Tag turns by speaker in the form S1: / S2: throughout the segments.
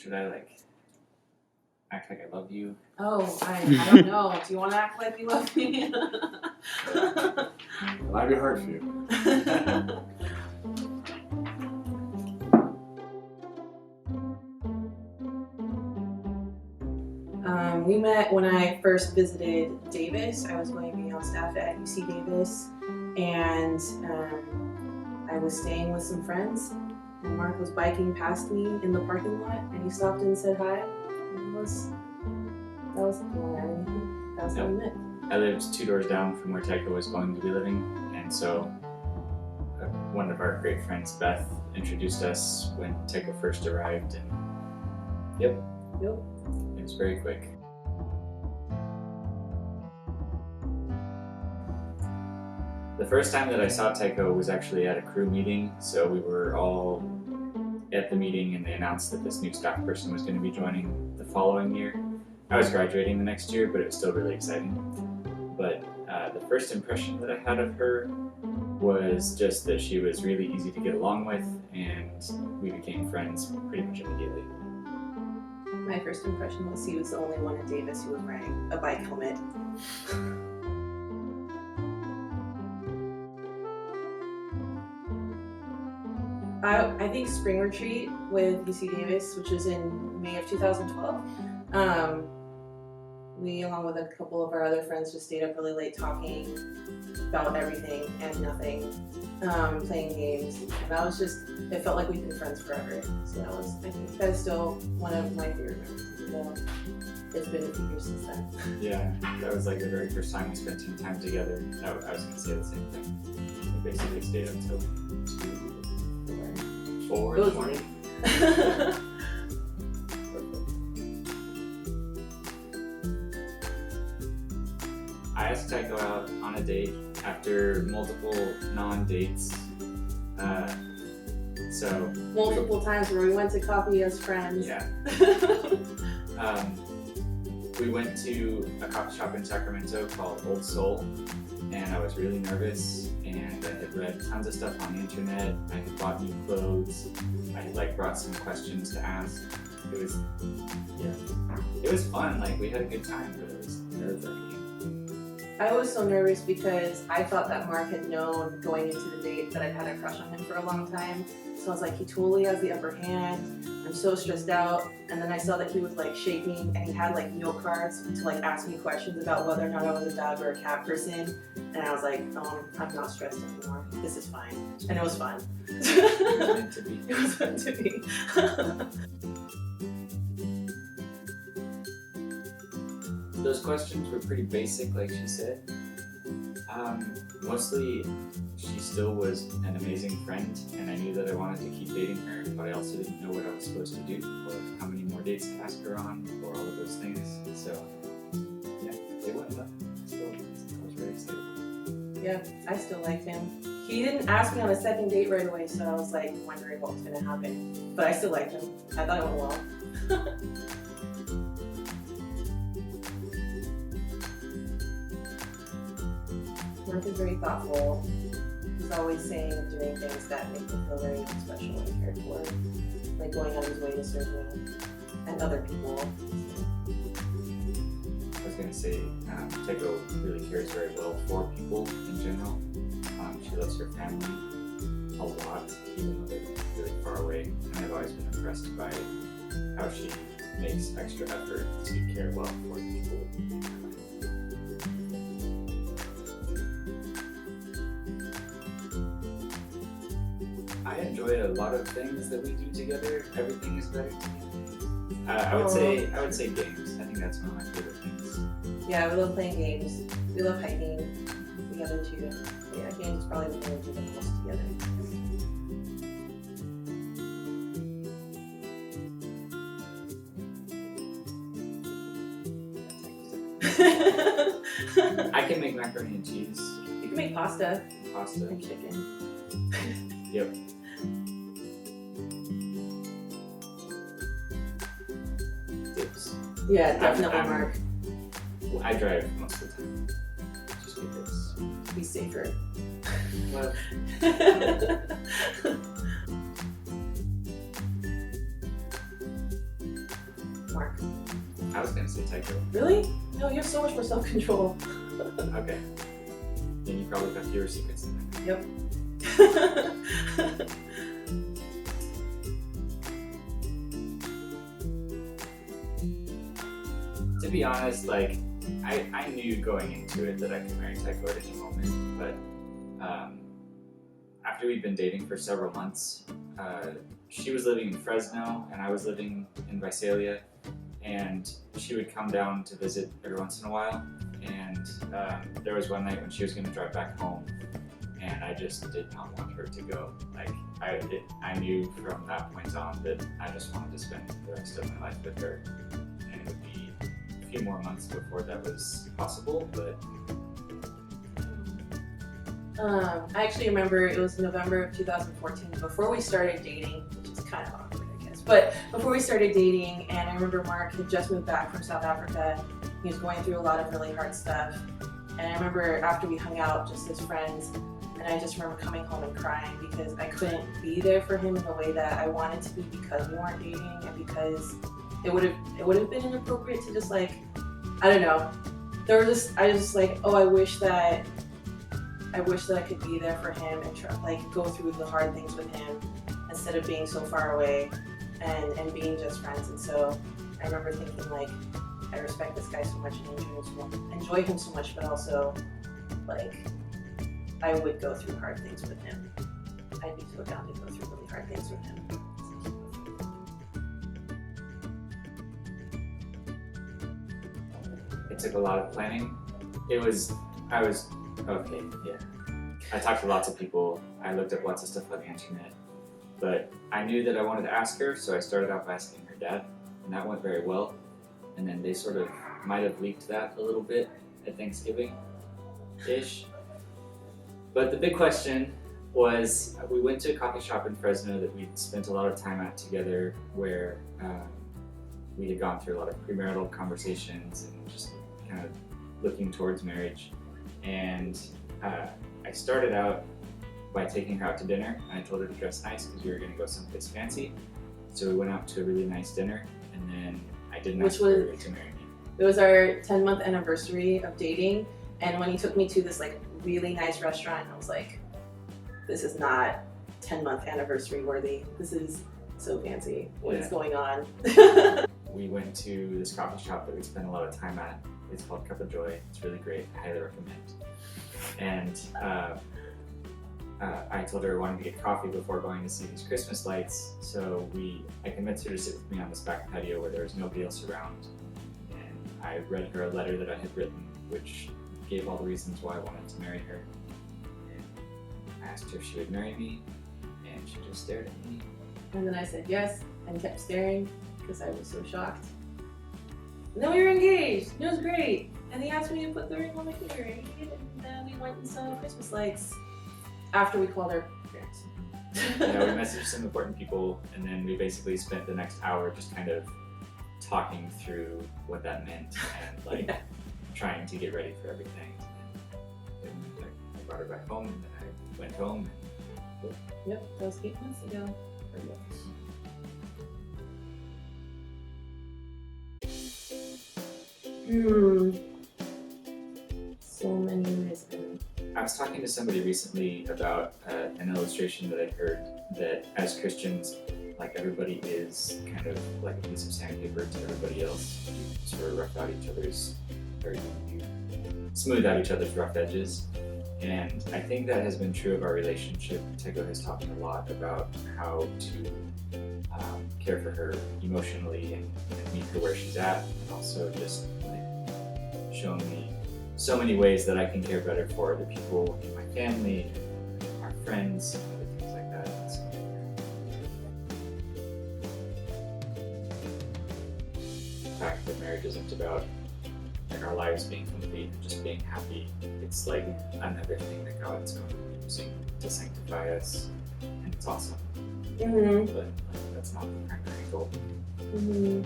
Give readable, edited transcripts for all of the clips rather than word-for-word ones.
S1: should I like act like I love you?
S2: Oh, I don't know. Do you want to act like you love me?
S3: I'll be hard for you.
S2: We met when I first visited Davis. I was going to be on staff at UC Davis, and I was staying with some friends. And Mark was biking past me in the parking lot, and he stopped and said hi. And that was how we met.
S1: I lived 2 doors down from where Taiko was going to be living, and so one of our great friends, Beth, introduced us when Taiko first arrived, and yep, it was very quick. The first time that I saw Taiko was actually at a crew meeting, so we were all at the meeting and they announced that this new staff person was going to be joining the following year. I was graduating the next year, but it was still really exciting. But the first impression that I had of her was just that she was really easy to get along with, and we became friends pretty much immediately.
S2: My first impression was he was the only one at Davis who was wearing a bike helmet. I think spring retreat with UC Davis, which was in May of 2012, we, along with a couple of our other friends, just stayed up really late talking about everything and nothing, playing games. And that was just, it felt like we'd been friends forever. So that was, I think that's still one of my favorite memories. It's been a few years since then.
S1: Yeah, that was like the very first time we spent some time together. I was going to say the same thing. We basically stayed up until 4 in the morning. I asked Taiko out on a date after multiple non-dates.
S2: Multiple times where we went to coffee as friends.
S1: Yeah. We went to a coffee shop in Sacramento called Old Soul, and I was really nervous, and I had read tons of stuff on the internet. I had bought new clothes. I had brought some questions to ask. It was fun. We had a good time, but it was nerve-wracking.
S2: I was so nervous because I thought that Mark had known going into the date that I'd had a crush on him for a long time. So I was like, he totally has the upper hand. I'm so stressed out. And then I saw that he was shaking, and he had note cards to ask me questions about whether or not I was a dog or a cat person. And I was like, oh, I'm not stressed anymore. This is fine. And it was fun.
S1: It was meant to be.
S2: It was meant to be.
S1: Those questions were pretty basic, like she said. Mostly, she still was an amazing friend, and I knew that I wanted to keep dating her, but I also didn't know what I was supposed to do, or how many more dates to ask her on, or all of those things. So, yeah, they went well. I was very excited.
S2: Yeah, I still liked him. He didn't ask me on a second date right away, so I was wondering what was going to happen. But I still liked him. I thought it went well. Mark is very thoughtful. He's always saying and doing things that make me feel very special and cared for. Going out of his way to serve me and other people.
S1: I was going to say, Taiko really cares very well for people in general. She loves her family a lot, even though they're really far away. And I've always been impressed by how she makes extra effort to care well for people. I enjoy a lot of things that we do together. Everything is better to me. I would say games. I think that's one of my favorite things.
S2: Yeah, we love playing games. We love hiking together too. Yeah, games is probably the thing we do the most together.
S1: I can make macaroni and cheese.
S2: You can make pasta.
S1: Pasta.
S2: And chicken.
S1: Yep. Tips.
S2: Yeah, definitely, Mark.
S1: I drive most of the time. Just because.
S2: Be safer.
S1: Well, I was gonna say Taiko.
S2: Really? No, you have so much more self-control.
S1: Okay. Then you probably got fewer secrets than that.
S2: Yep.
S1: To be honest, like, I knew going into it that I could marry Taiko at any moment, but after we'd been dating for several months, she was living in Fresno and I was living in Visalia, and she would come down to visit every once in a while, and there was one night when she was going to drive back home, and I just did not want her to go. Like, I knew from that point on that I just wanted to spend the rest of my life with her, and it would be a few more months before that was possible, but
S2: I actually remember it was November of 2014, before we started dating, which is kind of awkward, I guess. But before we started dating, and I remember Mark had just moved back from South Africa. He was going through a lot of really hard stuff. And I remember after we hung out just as friends, and I just remember coming home and crying because I couldn't be there for him in the way that I wanted to be because we weren't dating, and because it would have been inappropriate to just, like, I don't know. I was just like, oh, I wish that I could be there for him and try, like, go through the hard things with him instead of being so far away and being just friends. And so I remember thinking, like, I respect this guy so much and enjoy him so much, but also, like, I would go through hard things with him. I'd be so down to go through really hard things with him.
S1: it took a lot of planning. Okay, yeah. I talked to lots of people. I looked up lots of stuff on the internet. But I knew that I wanted to ask her, so I started out by asking her dad, and that went very well. And then they sort of might have leaked that a little bit at Thanksgiving-ish. But the big question was, we went to a coffee shop in Fresno that we'd spent a lot of time at together, where we had gone through a lot of premarital conversations and just kind of looking towards marriage. And I started out by taking her out to dinner, and I told her to dress nice because we were going to go someplace fancy. So we went out to a really nice dinner, and then I didn't ask her to marry me.
S2: It was our 10-month anniversary of dating, and when he took me to this, like, really nice restaurant, I was like, this is not 10-month anniversary worthy. This is so fancy. What is going on?
S1: We went to this coffee shop that we spent a lot of time at. It's called Cup of Joy. It's really great. I highly recommend. And I told her I wanted to get coffee before going to see these Christmas lights. So I convinced her to sit with me on this back patio where there was nobody else around. And I read her a letter that I had written, which gave all the reasons why I wanted to marry her. And I asked her if she would marry me, and she just stared at me.
S2: And then I said yes, and kept staring because I was so shocked. And then we were engaged. It was great. And he asked me to put the ring on my finger, and he did. And then we went and saw Christmas lights after we called our parents.
S1: Yeah, we messaged some important people, and then we basically spent the next hour just kind of talking through what that meant and, like, trying to get ready for everything. And I brought her back home, and then I went home.
S2: Yep, that was 8 months ago. So many reasons.
S1: I was talking to somebody recently about an illustration that I'd heard that as Christians, like, everybody is kind of like a piece of sandpaper to everybody else. You sort of rough out each other's, or you smooth out each other's rough edges. And I think that has been true of our relationship. Taiko has taught me a lot about how to care for her emotionally and meet her where she's at, and also just, like, shown me so many ways that I can care better for the people in my family, our friends, and other things like that. So, the fact that marriage isn't about, like, our lives being complete and just being happy. It's like another thing that God's going to be using to sanctify us, and it's awesome.
S2: Mm-hmm.
S1: But that's not the primary goal.
S2: Mm-hmm.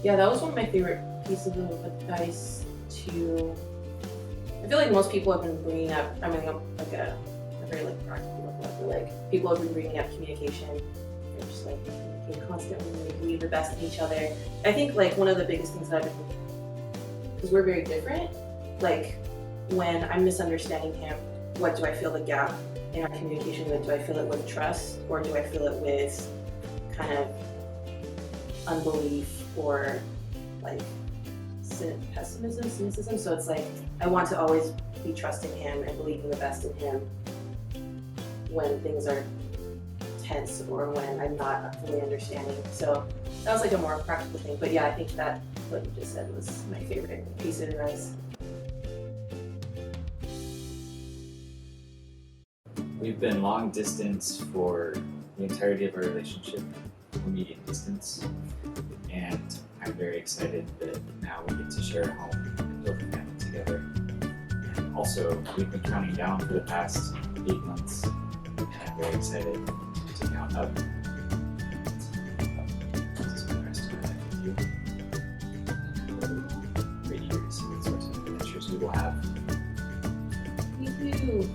S2: Yeah, that was one of my favorite pieces of advice to. I feel like most people have been bringing up. I mean, I'm like a very, like, practical level. I feel like people have been bringing up communication. There's to like communicate constantly and believe the best in each other. I think like one of the biggest things that I've been, because we're very different, like when I'm misunderstanding him, what do I feel the gap in our communication with? Do I feel it with trust, or do I feel it with kind of unbelief or like pessimism, cynicism? So it's like I want to always be trusting him and believing the best in him when things are tense or when I'm not fully understanding. So that was like a more practical thing. But yeah, I think that what you just said was my favorite piece of advice.
S1: We've been long distance for the entirety of our relationship, or medium distance, and I'm very excited that now we get to share a home and build a family together. And also, we've been counting down for the past 8 months, and I'm very excited to count up. To spend the rest of my life with you. And great years and sorts of adventures we will have.
S2: Me too.